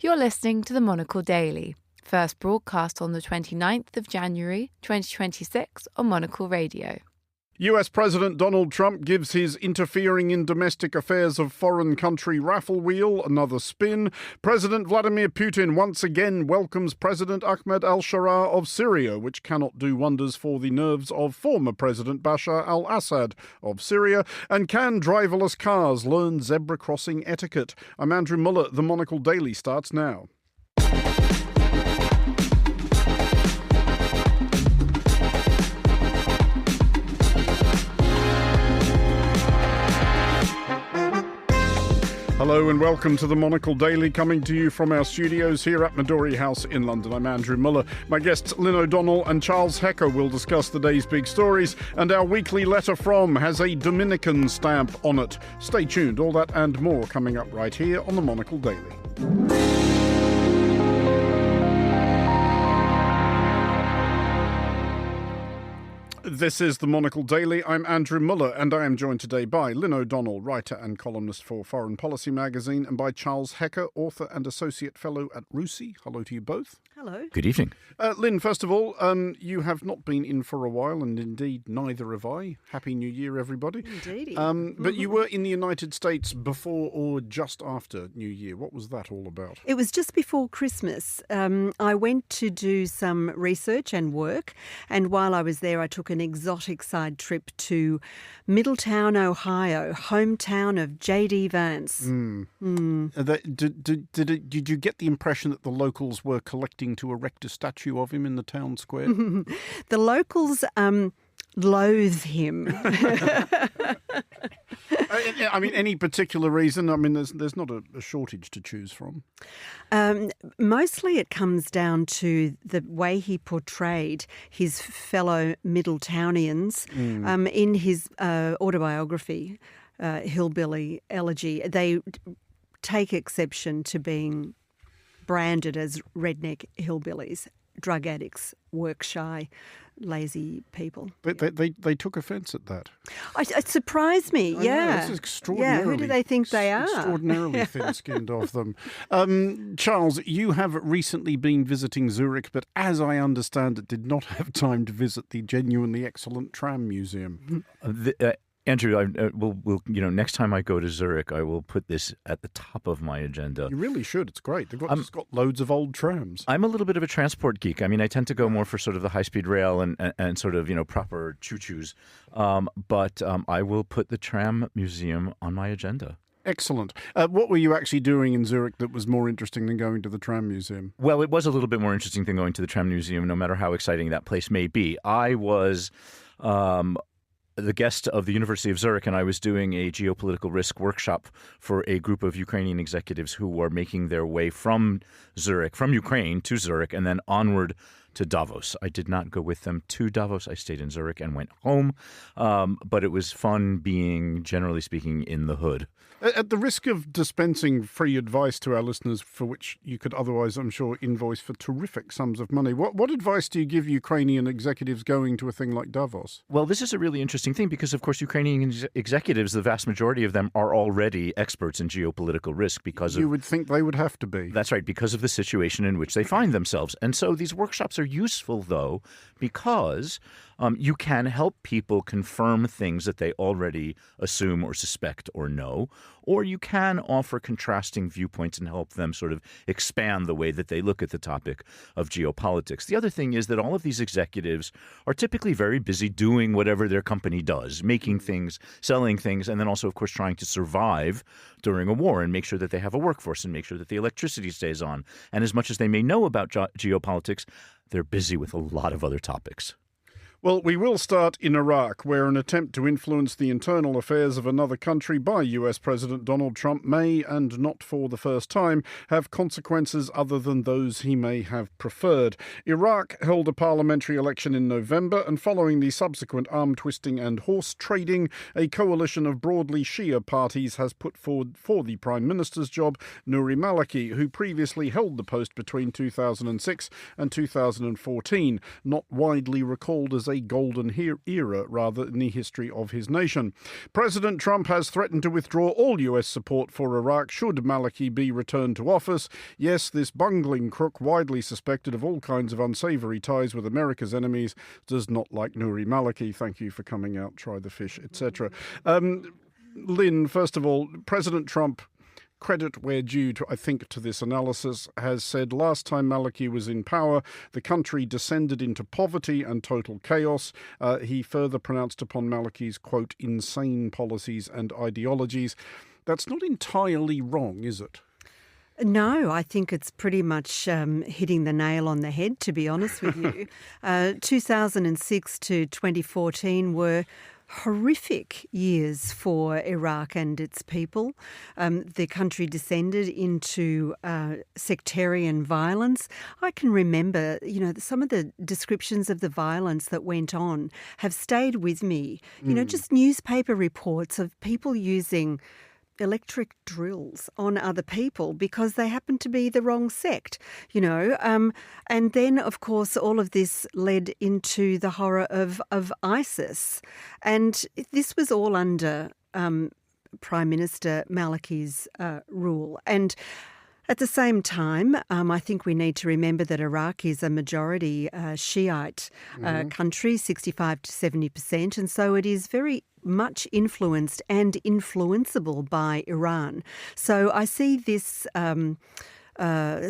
You're listening to the Monocle Daily, first broadcast on the 29th of January 2026 on Monocle Radio. US President Donald Trump gives his interfering in domestic affairs of foreign country raffle wheel another spin. President Vladimir Putin once again welcomes President Ahmed al-Sharaa of Syria, which cannot do wonders for the nerves of former President Bashar al-Assad of Syria. And can driverless cars learn zebra crossing etiquette? I'm Andrew Muller. The Monocle Daily starts now. Hello and welcome to the Monocle Daily, coming to you from our studios here at Nouri House in London. I'm Andrew Muller. My guests Lynne O'Donnell and Charles Hecker will discuss the day's big stories, and our weekly letter from has a Dominican stamp on it. Stay tuned, all that and more coming up right here on the Monocle Daily. This is the Monocle Daily. I'm Andrew Muller, and I am joined today by Lynne O'Donnell, writer and columnist for Foreign Policy magazine, and by Charles Hecker, author and associate fellow at RUSI. Hello to you both. Hello. Good evening. Lynne, first of all, you have not been in for a while, and indeed neither have I. Happy New Year, everybody. Indeed. But you were in the United States before or just after New Year. What was that all about? It was just before Christmas. I went to do some research and work, and while I was there, I took an exotic side trip to Middletown, Ohio, hometown of J.D. Vance. Did you get the impression that the locals were collecting to erect a statue of him in the town square? The locals loathe him. I mean, any particular reason? I mean, there's not a shortage to choose from. Mostly it comes down to the way he portrayed his fellow Middletownians in his autobiography, Hillbilly Elegy. They take exception to being branded as redneck hillbillies, drug addicts, work-shy, lazy people. They took offence at that. It surprised me, yeah. This is extraordinarily... Yeah, who do they think they are? Extraordinarily thin-skinned of them. Charles, you have recently been visiting Zurich, but as I understand it, did not have time to visit the genuinely excellent tram museum. Andrew, we'll next time I go to Zurich, I will put this at the top of my agenda. You really should. It's great. It's got loads of old trams. I'm a little bit of a transport geek. I mean, I tend to go more for sort of the high-speed rail and sort of, proper choo-choos. But I will put the tram museum on my agenda. Excellent. What were you actually doing in Zurich that was more interesting than going to the tram museum? Well, it was a little bit more interesting than going to the tram museum, no matter how exciting that place may be. I was... the guest of the University of Zurich, and I was doing a geopolitical risk workshop for a group of Ukrainian executives who were making their way from Ukraine to Zurich, and then onward to Davos. I did not go with them to Davos. I stayed in Zurich and went home, but it was fun being, generally speaking, in the hood. At the risk of dispensing free advice to our listeners, for which you could otherwise, I'm sure, invoice for terrific sums of money, what advice do you give Ukrainian executives going to a thing like Davos? Well, this is a really interesting thing because, of course, Ukrainian executives, the vast majority of them are already experts in geopolitical risk because You would think they would have to be. That's right, because of the situation in which they find themselves. And so these workshops are useful, though, because you can help people confirm things that they already assume or suspect or know, or you can offer contrasting viewpoints and help them sort of expand the way that they look at the topic of geopolitics. The other thing is that all of these executives are typically very busy doing whatever their company does, making things, selling things, and then also, of course, trying to survive during a war and make sure that they have a workforce and make sure that the electricity stays on. And as much as they may know about geopolitics, they're busy with a lot of other topics. Well, we will start in Iraq, where an attempt to influence the internal affairs of another country by US President Donald Trump may, and not for the first time, have consequences other than those he may have preferred. Iraq held a parliamentary election in November, and following the subsequent arm-twisting and horse trading, a coalition of broadly Shia parties has put forward for the Prime Minister's job Nouri al-Maliki, who previously held the post between 2006 and 2014, not widely recalled as a a golden era, rather, in the history of his nation. President Trump has threatened to withdraw all US support for Iraq should Maliki be returned to office. Yes, this bungling crook, widely suspected of all kinds of unsavoury ties with America's enemies, does not like Nouri Maliki. Thank you for coming out, try the fish, etc. Lynne, first of all, President Trump, credit where due, to this analysis, has said last time Maliki was in power, the country descended into poverty and total chaos. He further pronounced upon Maliki's, quote, insane policies and ideologies. That's not entirely wrong, is it? No, I think it's pretty much hitting the nail on the head, to be honest with you. 2006 to 2014 were horrific years for Iraq and its people. The country descended into sectarian violence. I can remember, some of the descriptions of the violence that went on have stayed with me. Just newspaper reports of people using electric drills on other people because they happen to be the wrong sect, and then, of course, all of this led into the horror of ISIS. And this was all under Prime Minister Maliki's rule. And at the same time, I think we need to remember that Iraq is a majority Shiite country, 65 to 70%, and so it is very much influenced and influenceable by Iran. So I see this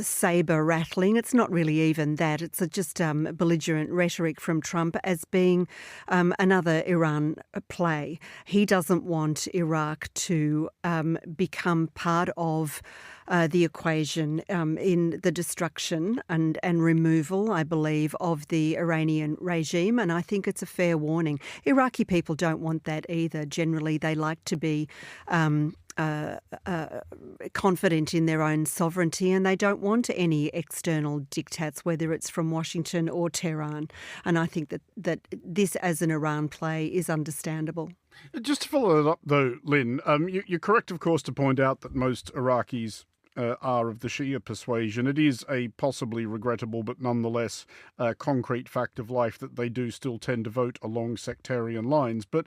sabre rattling. It's not really even that. It's just belligerent rhetoric from Trump as being another Iran play. He doesn't want Iraq to become part of the equation in the destruction and removal, I believe, of the Iranian regime. And I think it's a fair warning. Iraqi people don't want that either. Generally, they like to be confident in their own sovereignty, and they don't want any external diktats, whether it's from Washington or Tehran. And I think that this, as an Iran play, is understandable. Just to follow that up, though, Lynne, you're correct, of course, to point out that most Iraqis are of the Shia persuasion. It is a possibly regrettable but nonetheless concrete fact of life that they do still tend to vote along sectarian lines. But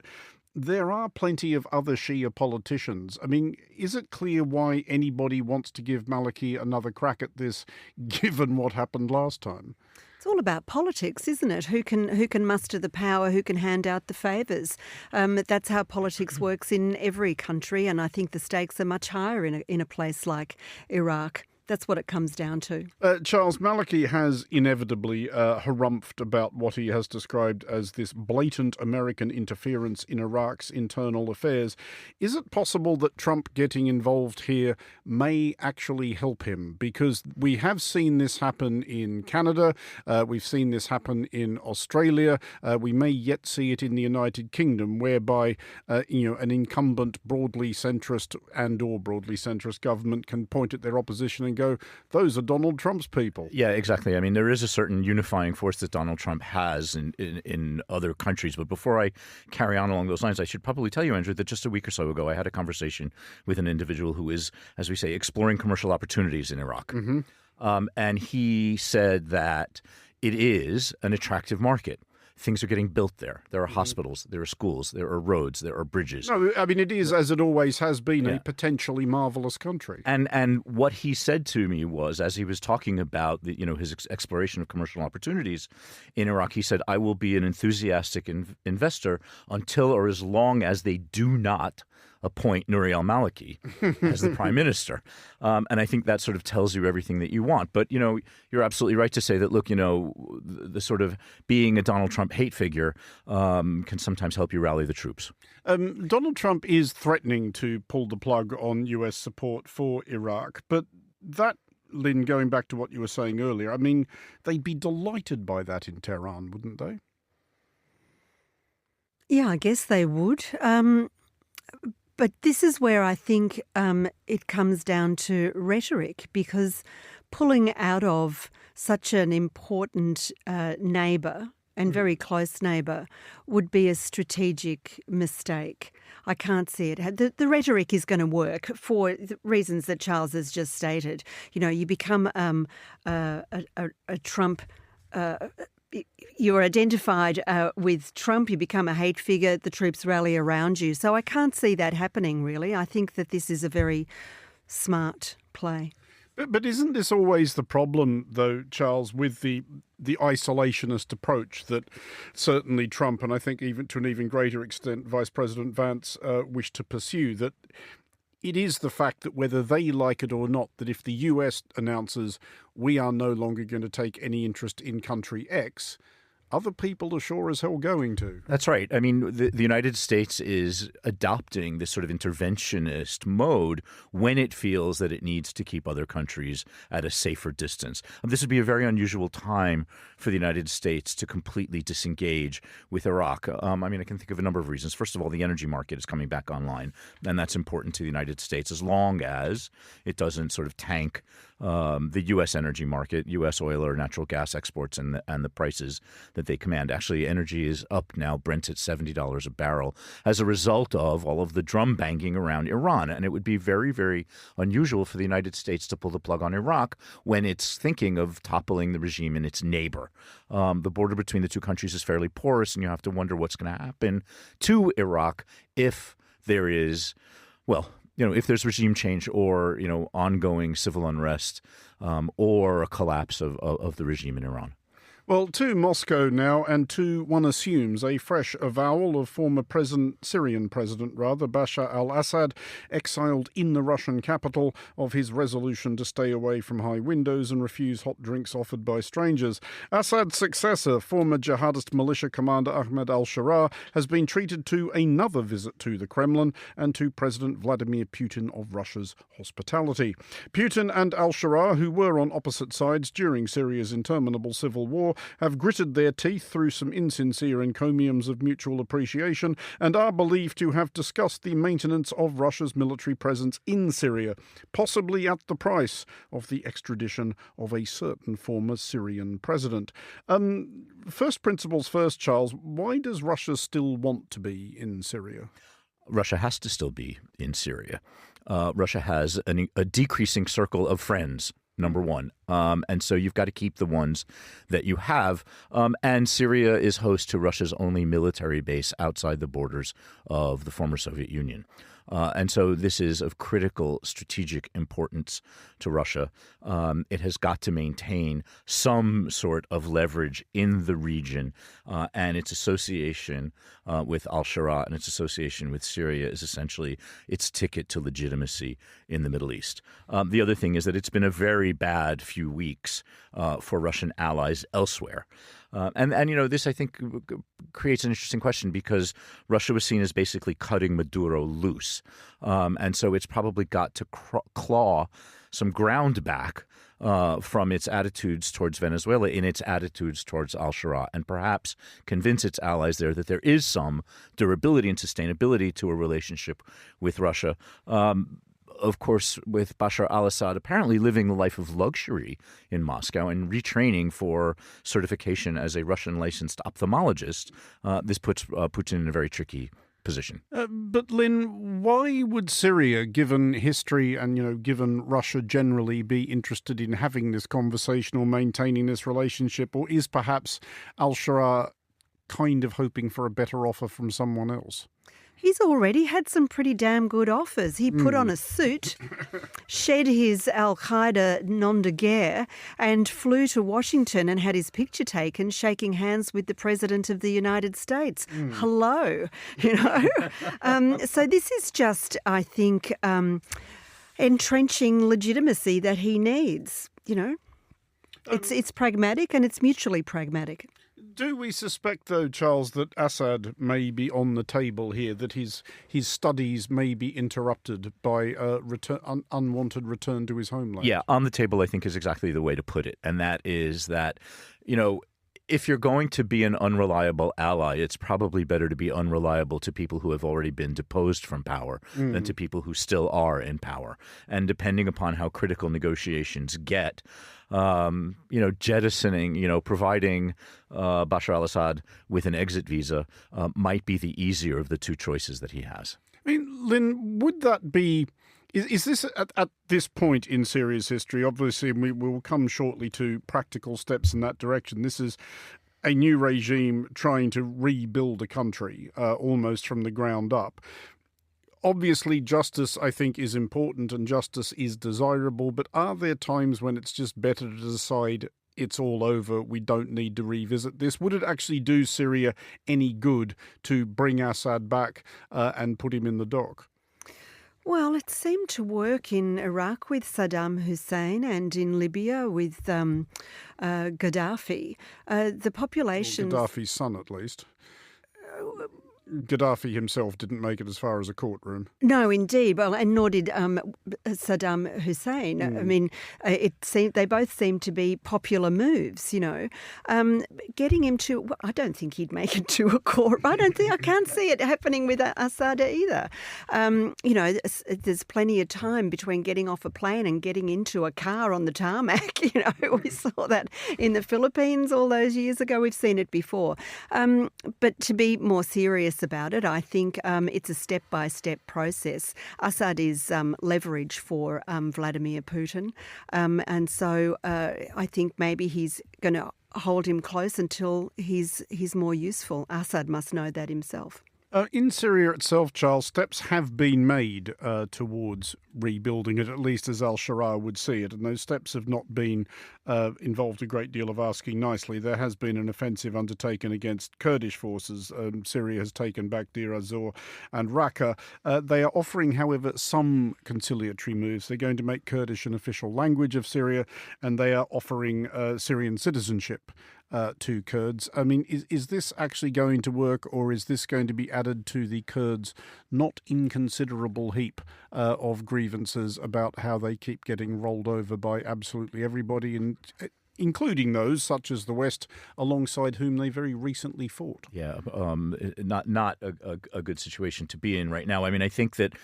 there are plenty of other Shia politicians. I mean, is it clear why anybody wants to give Maliki another crack at this, given what happened last time? It's all about politics, isn't it? Who can muster the power, who can hand out the favours. That's how politics works in every country, and I think the stakes are much higher in a place like Iraq. That's what it comes down to. Charles, Maliki has inevitably harumphed about what he has described as this blatant American interference in Iraq's internal affairs. Is it possible that Trump getting involved here may actually help him? Because we have seen this happen in Canada. We've seen this happen in Australia. We may yet see it in the United Kingdom, whereby an incumbent broadly centrist government can point at their opposition and go, those are Donald Trump's people. Yeah, exactly. I mean, there is a certain unifying force that Donald Trump has in other countries. But before I carry on along those lines, I should probably tell you, Andrew, that just a week or so ago, I had a conversation with an individual who is, as we say, exploring commercial opportunities in Iraq. Mm-hmm. And he said that it is an attractive market. Things are getting built there. There are hospitals, there are schools, there are roads, there are bridges. No, I mean, it is, as it always has been, a potentially marvellous country. And what he said to me was, as he was talking about his exploration of commercial opportunities in Iraq, he said, I will be an enthusiastic investor until or as long as they do not appoint Nouri al-Maliki as the prime minister. And I think that sort of tells you everything that you want. But, you're absolutely right to say that, look, the sort of being a Donald Trump hate figure can sometimes help you rally the troops. Donald Trump is threatening to pull the plug on US support for Iraq. But that, Lynne, going back to what you were saying earlier, I mean, they'd be delighted by that in Tehran, wouldn't they? Yeah, I guess they would. But this is where I think it comes down to rhetoric, because pulling out of such an important neighbour and very close neighbour would be a strategic mistake. I can't see it. The rhetoric is going to work for the reasons that Charles has just stated. You become a Trump you're identified with Trump, you become a hate figure, the troops rally around you. So I can't see that happening, really. I think that this is a very smart play. But isn't this always the problem, though, Charles, with the isolationist approach that certainly Trump and I think even to an even greater extent Vice President Vance wish to pursue, that it is the fact that whether they like it or not, that if the US announces we are no longer going to take any interest in country X, other people are sure as hell going to. That's right. I mean, the United States is adopting this sort of interventionist mode when it feels that it needs to keep other countries at a safer distance. This would be a very unusual time for the United States to completely disengage with Iraq. I mean, I can think of a number of reasons. First of all, the energy market is coming back online, and that's important to the United States as long as it doesn't sort of tank the U.S. energy market, U.S. oil or natural gas exports and the prices that they command. Actually, energy is up now. Brent's at $70 a barrel as a result of all of the drum banging around Iran. And it would be very, very unusual for the United States to pull the plug on Iraq when it's thinking of toppling the regime in its neighbor. The border between the two countries is fairly porous, and you have to wonder what's going to happen to Iraq if there is, well, if there's regime change or, ongoing civil unrest or a collapse of the regime in Iran. Well, to Moscow now, and to, one assumes, a fresh avowal of former Syrian President Bashar al-Assad, exiled in the Russian capital, of his resolution to stay away from high windows and refuse hot drinks offered by strangers. Assad's successor, former jihadist militia commander Ahmed al-Sharaa, has been treated to another visit to the Kremlin and to President Vladimir Putin of Russia's hospitality. Putin and al-Sharaa, who were on opposite sides during Syria's interminable civil war, have gritted their teeth through some insincere encomiums of mutual appreciation and are believed to have discussed the maintenance of Russia's military presence in Syria, possibly at the price of the extradition of a certain former Syrian president. First principles first, Charles, why does Russia still want to be in Syria? Russia has to still be in Syria. Russia has a decreasing circle of friends, number one. And so you've got to keep the ones that you have. And Syria is host to Russia's only military base outside the borders of the former Soviet Union. And so this is of critical strategic importance to Russia. It has got to maintain some sort of leverage in the region, and its association with al-Sharaa and its association with Syria is essentially its ticket to legitimacy in the Middle East. The other thing is that it's been a very bad few weeks for Russian allies elsewhere. And this, I think, creates an interesting question because Russia was seen as basically cutting Maduro loose. And so it's probably got to claw some ground back from its attitudes towards Venezuela in its attitudes towards al-Sharaa, and perhaps convince its allies there that there is some durability and sustainability to a relationship with Russia. Of course, with Bashar al-Assad apparently living the life of luxury in Moscow and retraining for certification as a Russian licensed ophthalmologist, this puts Putin in a very tricky position. But Lynne, why would Syria, given history and given Russia generally, be interested in having this conversation or maintaining this relationship? Or is perhaps al-Sharaa kind of hoping for a better offer from someone else? He's already had some pretty damn good offers. He put on a suit, shed his al-Qaeda nom de guerre, and flew to Washington and had his picture taken shaking hands with the President of the United States. Hello, So this is just, I think, entrenching legitimacy that he needs, It's pragmatic and it's mutually pragmatic. Do we suspect, though, Charles, that Assad may be on the table here, that his studies may be interrupted by unwanted return to his homeland? Yeah, on the table, I think, is exactly the way to put it. And that is that, if you're going to be an unreliable ally, it's probably better to be unreliable to people who have already been deposed from power than to people who still are in power. And depending upon how critical negotiations get, jettisoning, providing Bashar al-Assad with an exit visa might be the easier of the two choices that he has. I mean, Lynne, would that be... Is this at this point in Syria's history? Obviously, we will come shortly to practical steps in that direction. This is a new regime trying to rebuild a country almost from the ground up. Obviously, justice, I think, is important and justice is desirable, but are there times when it's just better to decide it's all over, we don't need to revisit this? Would it actually do Syria any good to bring Assad back and put him in the dock? Well, it seemed to work in Iraq with Saddam Hussein and in Libya with Gaddafi. The population... Well, Gaddafi's son, at least. Gaddafi himself didn't make it as far as a courtroom. No, indeed. Well, and nor did Saddam Hussein. I mean, they both seemed to be popular moves, you know. Getting him to, I don't think he'd make it to a court. I can't see it happening with Assad either. You know, there's plenty of time between getting off a plane and getting into a car on the tarmac. You know, we saw that in the Philippines all those years ago. We've seen it before. But to be more serious about it, I think it's a step-by-step process. Assad is leverage for Vladimir Putin, and so I think maybe he's going to hold him close until he's more useful. Assad must know that himself. In Syria itself, Charles, steps have been made towards rebuilding it, at least as al-Sharaa would see it, and those steps have not been involved a great deal of asking nicely. There has been an offensive undertaken against Kurdish forces. Syria has taken back Deir ez-Zor and Raqqa. They are offering, however, some conciliatory moves. They're going to make Kurdish an official language of Syria, and they are offering Syrian citizenship to Kurds. I mean, is this actually going to work, or is this going to be added to the Kurds' not inconsiderable heap of grievances about how they keep getting rolled over by absolutely everybody, and including those such as the West, alongside whom they very recently fought? Yeah, not a good situation to be in right now. I mean, I think that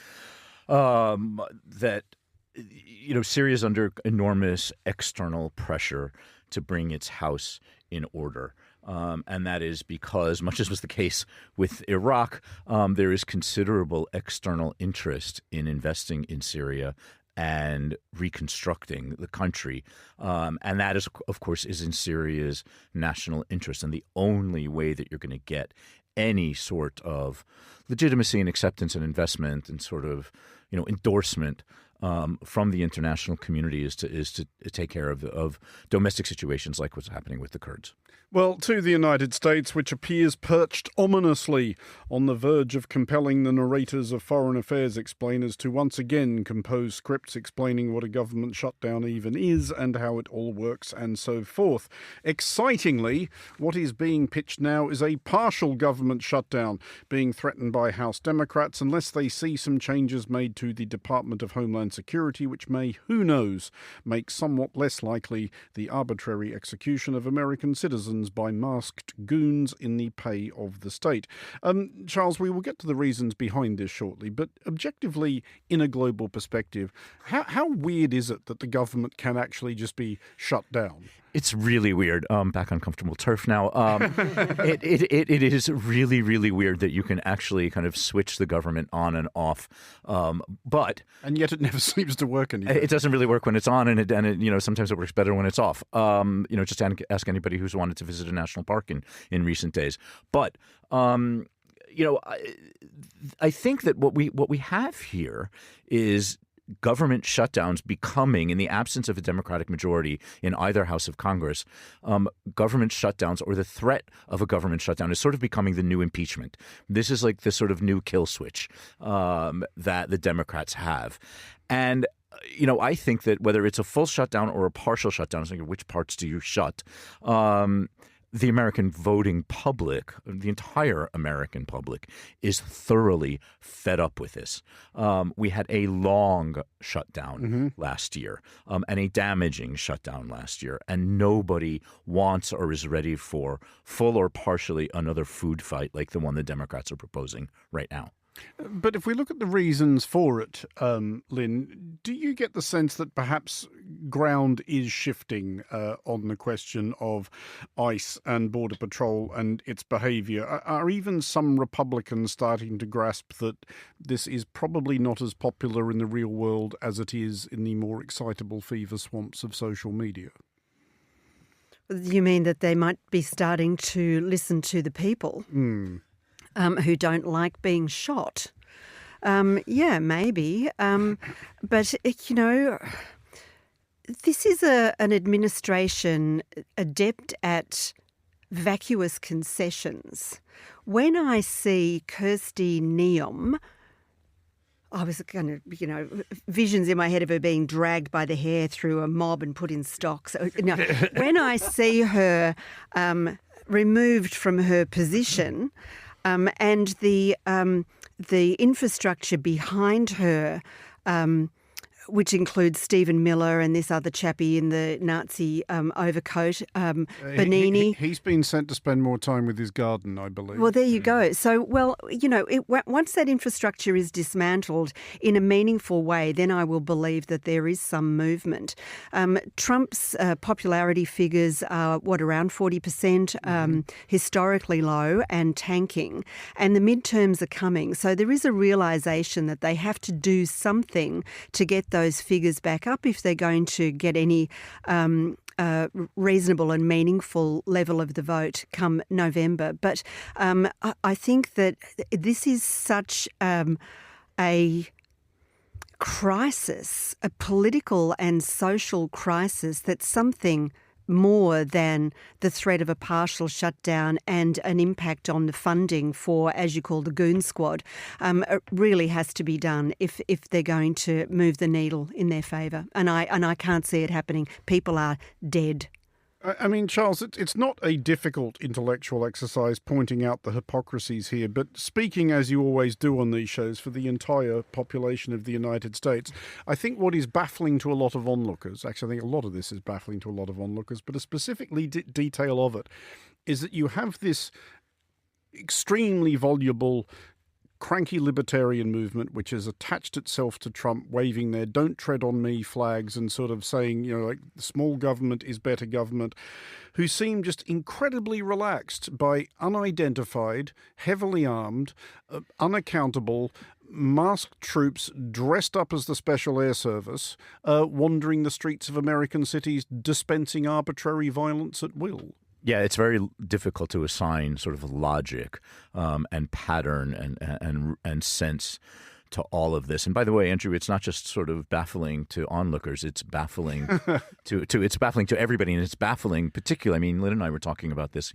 you know, Syria's under enormous external pressure to bring its house in order. And that is because, much as was the case with Iraq, there is considerable external interest in investing in Syria and reconstructing the country. And that, is, of course, is in Syria's national interest. And the only way that you're going to get any sort of legitimacy and acceptance and investment and sort of, you know, endorsement from the international community is to take care of domestic situations like what's happening with the Kurds. Well, to the United States, which appears perched ominously on the verge of compelling the narrators of foreign affairs explainers to once again compose scripts explaining what a government shutdown even is and how it all works and so forth. Excitingly, what is being pitched now is a partial government shutdown being threatened by House Democrats unless they see some changes made to the Department of Homeland Security, which may, who knows, make somewhat less likely the arbitrary execution of American citizens by masked goons in the pay of the state. Charles, we will get to the reasons behind this shortly, but objectively, in a global perspective, how weird is it that the government can actually just be shut down? It's really weird. Back on comfortable turf now. It is really, really weird that you can actually kind of switch the government on and off. And yet it never seems to work anymore. It doesn't really work when it's on, and it you know, sometimes it works better when it's off. You know, just ask anybody who's wanted to visit a national park in recent days. But you know, I think that what we have here is government shutdowns becoming, in the absence of a Democratic majority in either House of Congress, government shutdowns or the threat of a government shutdown is sort of becoming the new impeachment. This is like this sort of new kill switch that the Democrats have. And you know, I think that whether it's a full shutdown or a partial shutdown, so which parts do you shut? The American voting public, the entire American public, is thoroughly fed up with this. We had a long shutdown last year and a damaging shutdown last year, and nobody wants or is ready for full or partially another food fight like the one the Democrats are proposing right now. But if we look at the reasons for it, Lynne, do you get the sense that perhaps ground is shifting on the question of ICE and Border Patrol and its behaviour? Are even some Republicans starting to grasp that this is probably not as popular in the real world as it is in the more excitable fever swamps of social media? You mean that they might be starting to listen to the people who don't like being shot? Yeah, maybe. But, this is an administration adept at vacuous concessions. When I see Kirsty Neom, I was kind of, visions in my head of her being dragged by the hair through a mob and put in stocks. No, when I see her removed from her position and the infrastructure behind her, which includes Stephen Miller and this other chappie in the Nazi overcoat, Bonini. He's been sent to spend more time with his garden, I believe. Well, there you go. So, once that infrastructure is dismantled in a meaningful way, then I will believe that there is some movement. Trump's popularity figures are, around 40%, historically low and tanking. And the midterms are coming. So there is a realisation that they have to do something to get those figures back up if they're going to get any reasonable and meaningful level of the vote come November. But I think that this is such a crisis, a political and social crisis, that something more than the threat of a partial shutdown and an impact on the funding for, as you call, the goon squad, really has to be done if they're going to move the needle in their favour. And I can't see it happening. People are dead. I mean, Charles, it's not a difficult intellectual exercise pointing out the hypocrisies here, but speaking, as you always do on these shows, for the entire population of the United States, I think what is baffling to a lot of onlookers, actually I think a lot of this is baffling to a lot of onlookers, but a specifically detail of it is that you have this extremely voluble, cranky libertarian movement which has attached itself to Trump, waving their "don't tread on me" flags and sort of saying, like, small government is better government, who seem just incredibly relaxed by unidentified, heavily armed, unaccountable, masked troops dressed up as the Special Air Service, wandering the streets of American cities, dispensing arbitrary violence at will. Yeah, it's very difficult to assign sort of logic and pattern and sense to all of this. And by the way, Andrew, it's not just sort of baffling to onlookers; it's baffling it's baffling to everybody, and it's baffling particularly. I mean, Lynne and I were talking about this.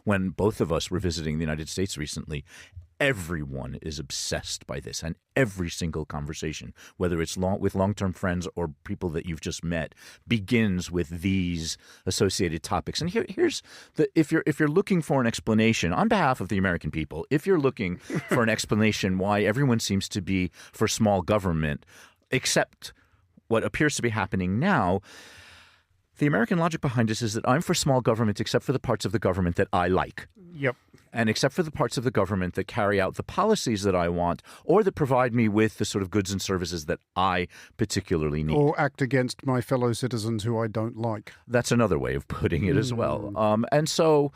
When both of us were visiting the United States recently. Everyone is obsessed by this, and every single conversation, whether it's with long-term friends or people that you've just met, begins with these associated topics. And here's if you're looking for an explanation on behalf of the American people, if you're looking for an explanation why everyone seems to be for small government, except what appears to be happening now. The American logic behind this is that I'm for small government except for the parts of the government that I like. Yep. And except for the parts of the government that carry out the policies that I want or that provide me with the sort of goods and services that I particularly need. Or act against my fellow citizens who I don't like. That's another way of putting it as well. And so,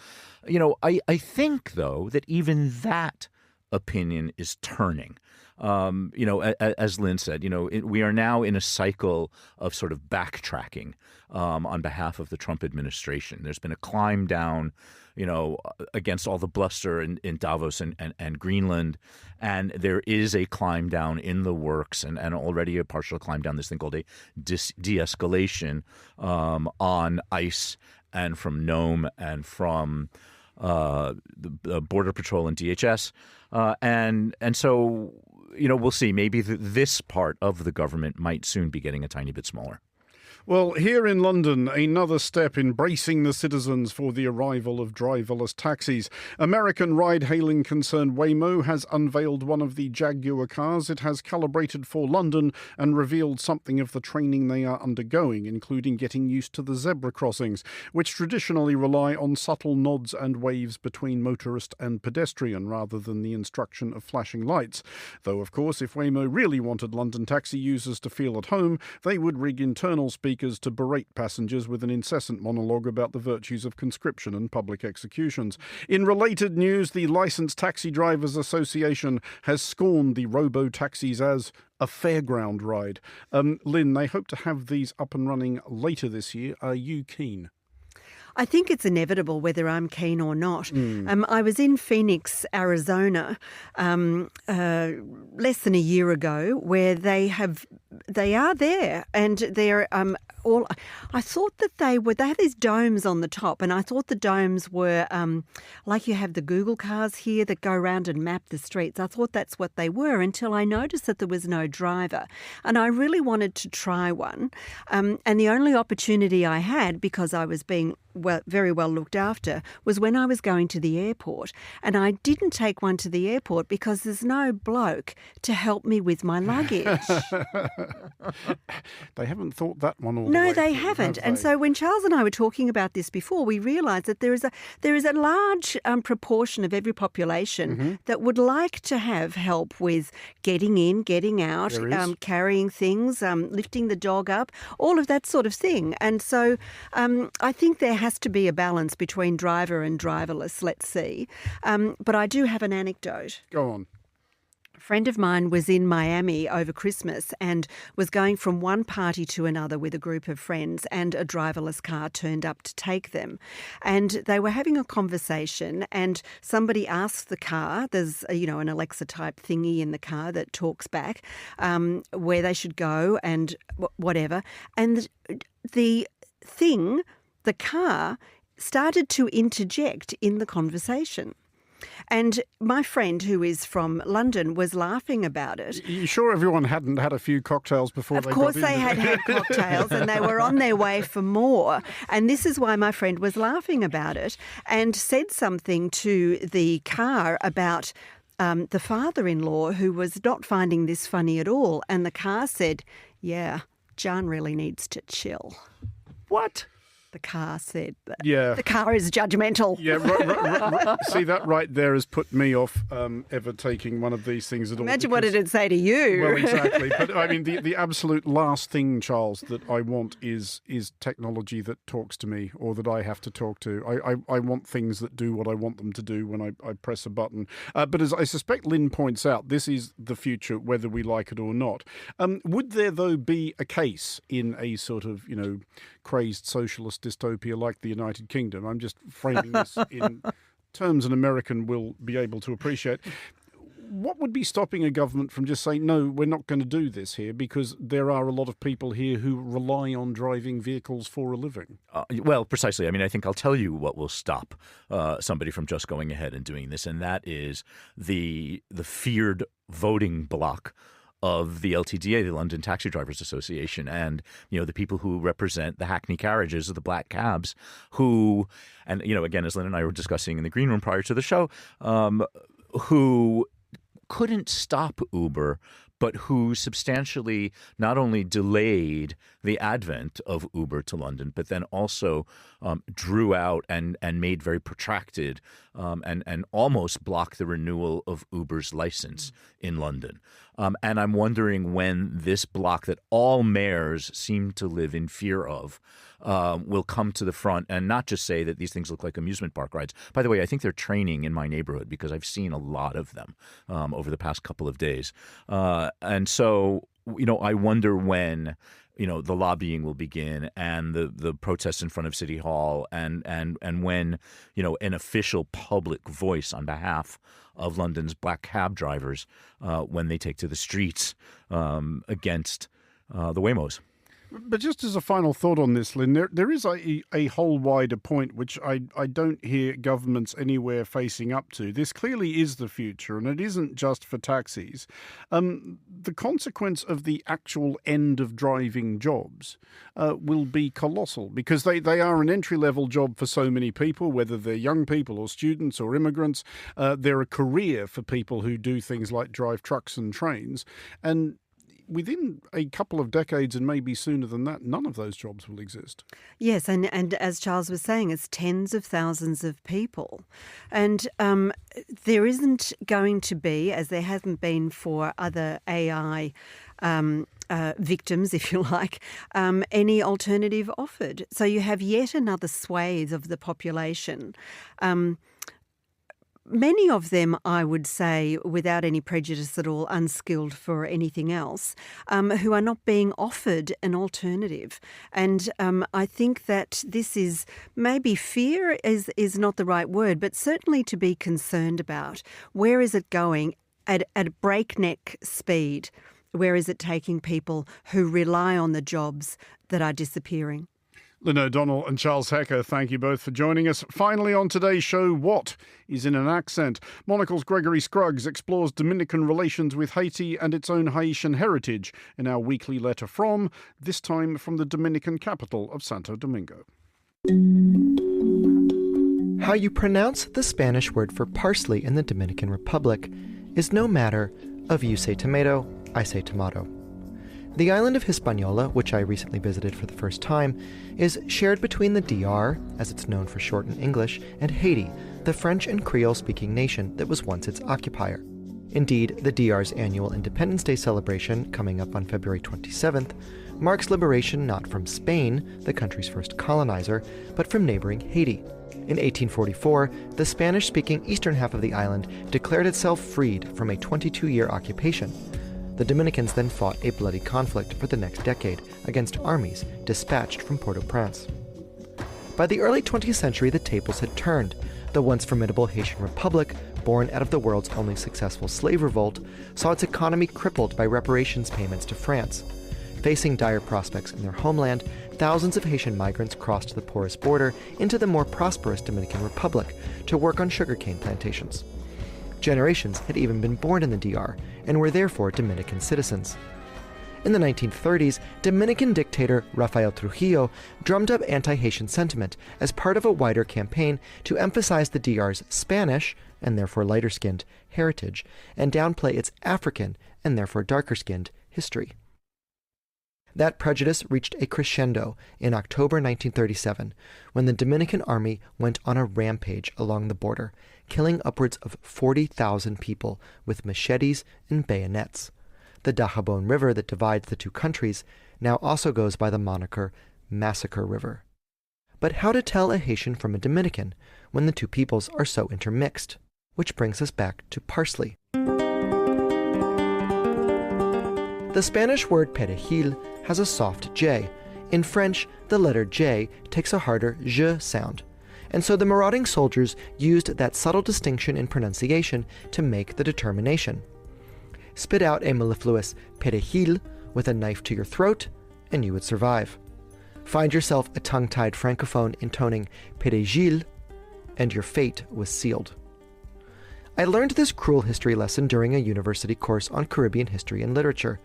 I think, though, that even that opinion is turning. As Lynne said, we are now in a cycle of sort of backtracking on behalf of the Trump administration. There's been a climb down, against all the bluster in Davos and Greenland. And there is a climb down in the works and already a partial climb down, this thing called a de-escalation on ICE and from Nome and from the Border Patrol and DHS. And so, we'll see. Maybe this part of the government might soon be getting a tiny bit smaller. Well, here in London, another step in bracing the citizens for the arrival of driverless taxis. American ride-hailing concern Waymo has unveiled one of the Jaguar cars it has calibrated for London and revealed something of the training they are undergoing, including getting used to the zebra crossings, which traditionally rely on subtle nods and waves between motorist and pedestrian rather than the instruction of flashing lights. Though, of course, if Waymo really wanted London taxi users to feel at home, they would rig internal speakers to berate passengers with an incessant monologue about the virtues of conscription and public executions. In related news, the Licensed Taxi Drivers Association has scorned the robo-taxis as a fairground ride. Lynne, they hope to have these up and running later this year. Are you keen? I think it's inevitable whether I'm keen or not. I was in Phoenix, Arizona, less than a year ago, where they are there, and they're all. I thought that they have these domes on the top, and I thought the domes were like you have the Google cars here that go around and map the streets. I thought that's what they were until I noticed that there was no driver, and I really wanted to try one. And the only opportunity I had, because I was being very well looked after, was when I was going to the airport. And I didn't take one to the airport because there's no bloke to help me with my luggage. They haven't thought that one all. No, they haven't. And so when Charles and I were talking about this before, we realised that there is a large proportion of every population that would like to have help with getting in, getting out, carrying things, lifting the dog up, all of that sort of thing. And so I think there has to be a balance between driver and driverless, let's see. But I do have an anecdote. Go on. A friend of mine was in Miami over Christmas and was going from one party to another with a group of friends, and a driverless car turned up to take them. And they were having a conversation, and somebody asked the car, there's an Alexa type thingy in the car that talks back, where they should go and whatever. And the car started to interject in the conversation. And my friend, who is from London, was laughing about it. You sure everyone hadn't had a few cocktails before they got in? Of course they had cocktails, and they were on their way for more. And this is why my friend was laughing about it and said something to the car about the father-in-law, who was not finding this funny at all. And the car said, "Yeah, John really needs to chill." What? The car said that. Yeah. The car is judgmental. Yeah, right. See, that right there has put me off ever taking one of these things at all. Imagine what it'd say to you. Well, exactly. But I mean, the absolute last thing, Charles, that I want is technology that talks to me or that I have to talk to. I want things that do what I want them to do when I press a button. But as I suspect Lynne points out, this is the future, whether we like it or not. Would there, though, be a case in a sort of, crazed socialist dystopia like the United Kingdom? I'm just framing this in terms an American will be able to appreciate. What would be stopping a government from just saying, no, we're not going to do this here because there are a lot of people here who rely on driving vehicles for a living? Well, precisely. I mean, I think I'll tell you what will stop somebody from just going ahead and doing this, and that is the feared voting bloc of the LTDA, the London Taxi Drivers Association, and the people who represent the hackney carriages of the black cabs, who, and again, as Lynne and I were discussing in the green room prior to the show, who couldn't stop Uber, but who substantially not only delayed the advent of Uber to London, but then also drew out and made very protracted and almost blocked the renewal of Uber's license in London. And I'm wondering when this block that all mayors seem to live in fear of will come to the front and not just say that these things look like amusement park rides. By the way, I think they're training in my neighborhood because I've seen a lot of them over the past couple of days. And so, I wonder when the lobbying will begin and the protests in front of City Hall and when, an official public voice on behalf of London's black cab drivers, when they take to the streets against the Waymos. But just as a final thought on this, Lynne, there is a whole wider point which I don't hear governments anywhere facing up to. This clearly is the future, and it isn't just for taxis. The consequence of the actual end of driving jobs will be colossal because they are an entry-level job for so many people, whether they're young people or students or immigrants. They're a career for people who do things like drive trucks and trains. And within a couple of decades, and maybe sooner than that, none of those jobs will exist. Yes, and as Charles was saying, it's tens of thousands of people. And there isn't going to be, as there hasn't been for other AI victims, if you like, any alternative offered. So you have yet another swathe of the population Many of them, I would say, without any prejudice at all, unskilled for anything else, who are not being offered an alternative. And I think that this is, maybe fear is not the right word, but certainly to be concerned about. Where is it going at breakneck speed? Where is it taking people who rely on the jobs that are disappearing? Lynne O'Donnell and Charles Hecker, thank you both for joining us. Finally on today's show, what is in an accent? Monocle's Gregory Scruggs explores Dominican relations with Haiti and its own Haitian heritage in our weekly letter from, this time from the Dominican capital of Santo Domingo. How you pronounce the Spanish word for parsley in the Dominican Republic is no matter of you say tomato, I say tomato. The island of Hispaniola, which I recently visited for the first time, is shared between the DR, as it's known for short in English, and Haiti, the French and Creole-speaking nation that was once its occupier. Indeed, the DR's annual Independence Day celebration, coming up on February 27th, marks liberation not from Spain, the country's first colonizer, but from neighboring Haiti. In 1844, the Spanish-speaking eastern half of the island declared itself freed from a 22-year occupation. The Dominicans then fought a bloody conflict for the next decade against armies dispatched from Port-au-Prince. By the early 20th century, the tables had turned. The once formidable Haitian Republic, born out of the world's only successful slave revolt, saw its economy crippled by reparations payments to France. Facing dire prospects in their homeland, thousands of Haitian migrants crossed the porous border into the more prosperous Dominican Republic to work on sugarcane plantations. Generations had even been born in the DR and were therefore Dominican citizens. In the 1930s, Dominican dictator Rafael Trujillo drummed up anti-Haitian sentiment as part of a wider campaign to emphasize the DR's Spanish, and therefore lighter-skinned, heritage, and downplay its African, and therefore darker-skinned, history. That prejudice reached a crescendo in October 1937, when the Dominican army went on a rampage along the border, killing upwards of 40,000 people with machetes and bayonets. The Dajabon River that divides the two countries now also goes by the moniker Massacre River. But how to tell a Haitian from a Dominican when the two peoples are so intermixed? Which brings us back to parsley. The Spanish word perejil has a soft J. In French, the letter J takes a harder J sound. And so the marauding soldiers used that subtle distinction in pronunciation to make the determination. Spit out a mellifluous perejil with a knife to your throat, and you would survive. Find yourself a tongue-tied francophone intoning perejil, and your fate was sealed. I learned this cruel history lesson during a university course on Caribbean history and literature,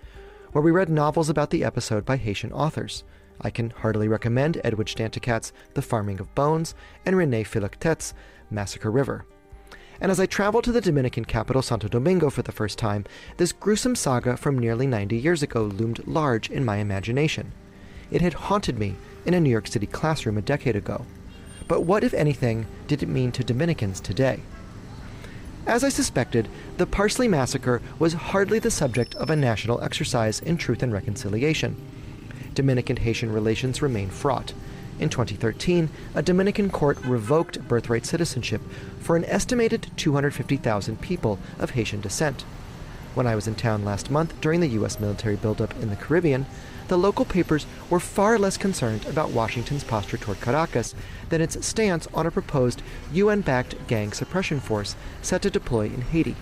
where we read novels about the episode by Haitian authors. I can heartily recommend Edward Stantecat's The Farming of Bones and René Philoctet's Massacre River. And as I traveled to the Dominican capital Santo Domingo for the first time, this gruesome saga from nearly 90 years ago loomed large in my imagination. It had haunted me in a New York City classroom a decade ago. But what, if anything, did it mean to Dominicans today? As I suspected, the Parsley Massacre was hardly the subject of a national exercise in truth and reconciliation. Dominican-Haitian relations remain fraught. In 2013, a Dominican court revoked birthright citizenship for an estimated 250,000 people of Haitian descent. When I was in town last month during the U.S. military buildup in the Caribbean, the local papers were far less concerned about Washington's posture toward Caracas than its stance on a proposed UN-backed gang suppression force set to deploy in Haiti.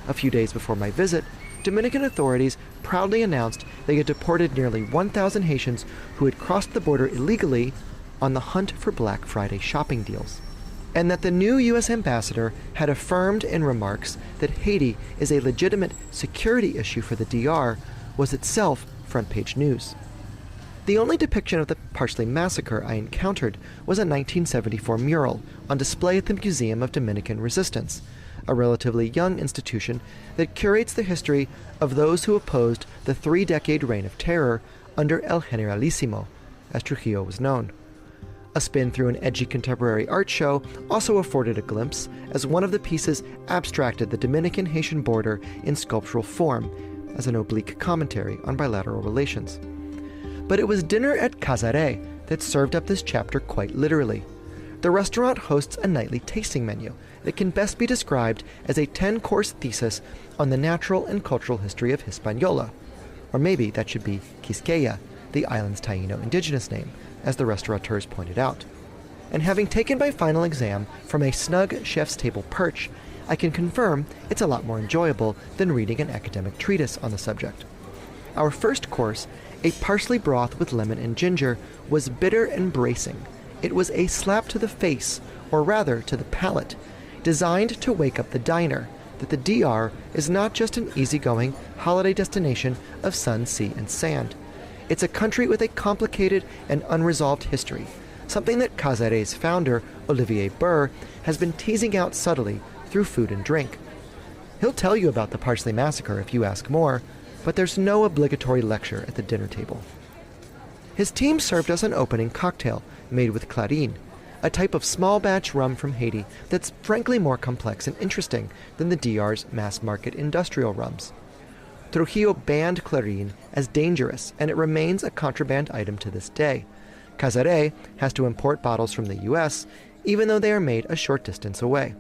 A few days before my visit, Dominican authorities proudly announced they had deported nearly 1,000 Haitians who had crossed the border illegally on the hunt for Black Friday shopping deals, and that the new U.S. ambassador had affirmed in remarks that Haiti is a legitimate security issue for the DR was itself front-page news. The only depiction of the Parsley Massacre I encountered was a 1974 mural on display at the Museum of Dominican Resistance, a relatively young institution that curates the history of those who opposed the 3-decade reign of terror under El Generalissimo, as Trujillo was known. A spin through an edgy contemporary art show also afforded a glimpse, as one of the pieces abstracted the Dominican-Haitian border in sculptural form, as an oblique commentary on bilateral relations. But it was dinner at Casare that served up this chapter quite literally. the restaurant hosts a nightly tasting menu that can best be described as a 10-course thesis on the natural and cultural history of Hispaniola. Or maybe that should be Quisqueya, the island's Taino indigenous name, as the restaurateurs pointed out. And having taken my final exam from a snug chef's table perch, I can confirm it's a lot more enjoyable than reading an academic treatise on the subject. Our first course, a parsley broth with lemon and ginger, was bitter and bracing. It was a slap to the face, or rather to the palate, designed to wake up the diner that the DR is not just an easygoing holiday destination of sun, sea, and sand. It's a country with a complicated and unresolved history, something that Cazaret's founder, Olivier Burr, has been teasing out subtly through food and drink. He'll tell you about the Parsley Massacre if you ask more, but there's no obligatory lecture at the dinner table. His team served us an opening cocktail made with clarin, a type of small-batch rum from Haiti that's frankly more complex and interesting than the DR's mass-market industrial rums. Trujillo banned clarin as dangerous, and it remains a contraband item to this day. Cazaret has to import bottles from the U.S., even though they are made a short distance away.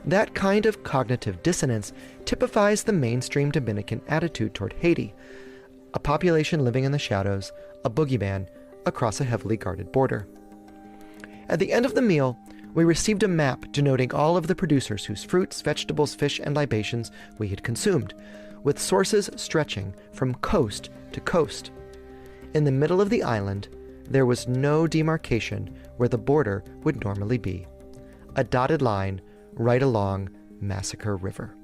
That kind of cognitive dissonance typifies the mainstream Dominican attitude toward Haiti, a population living in the shadows, a boogeyman, across a heavily guarded border. At the end of the meal, we received a map denoting all of the producers whose fruits, vegetables, fish, and libations we had consumed, with sources stretching from coast to coast. In the middle of the island, there was no demarcation where the border would normally be. A dotted line right along Massacre River.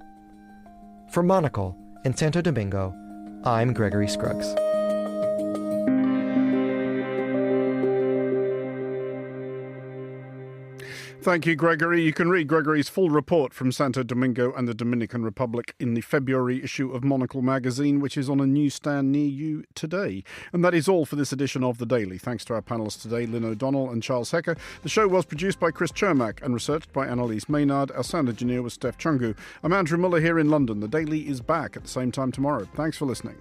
For Monocle in Santo Domingo, I'm Gregory Scruggs. Thank you, Gregory. You can read Gregory's full report from Santo Domingo and the Dominican Republic in the February issue of Monocle magazine, which is on a newsstand near you today. And that is all for this edition of The Daily. Thanks to our panellists today, Lynne O'Donnell and Charles Hecker. The show was produced by Chris Chermak and researched by Annalise Maynard. Our sound engineer was Steph Chungu. I'm Andrew Muller here in London. The Daily is back at the same time tomorrow. Thanks for listening.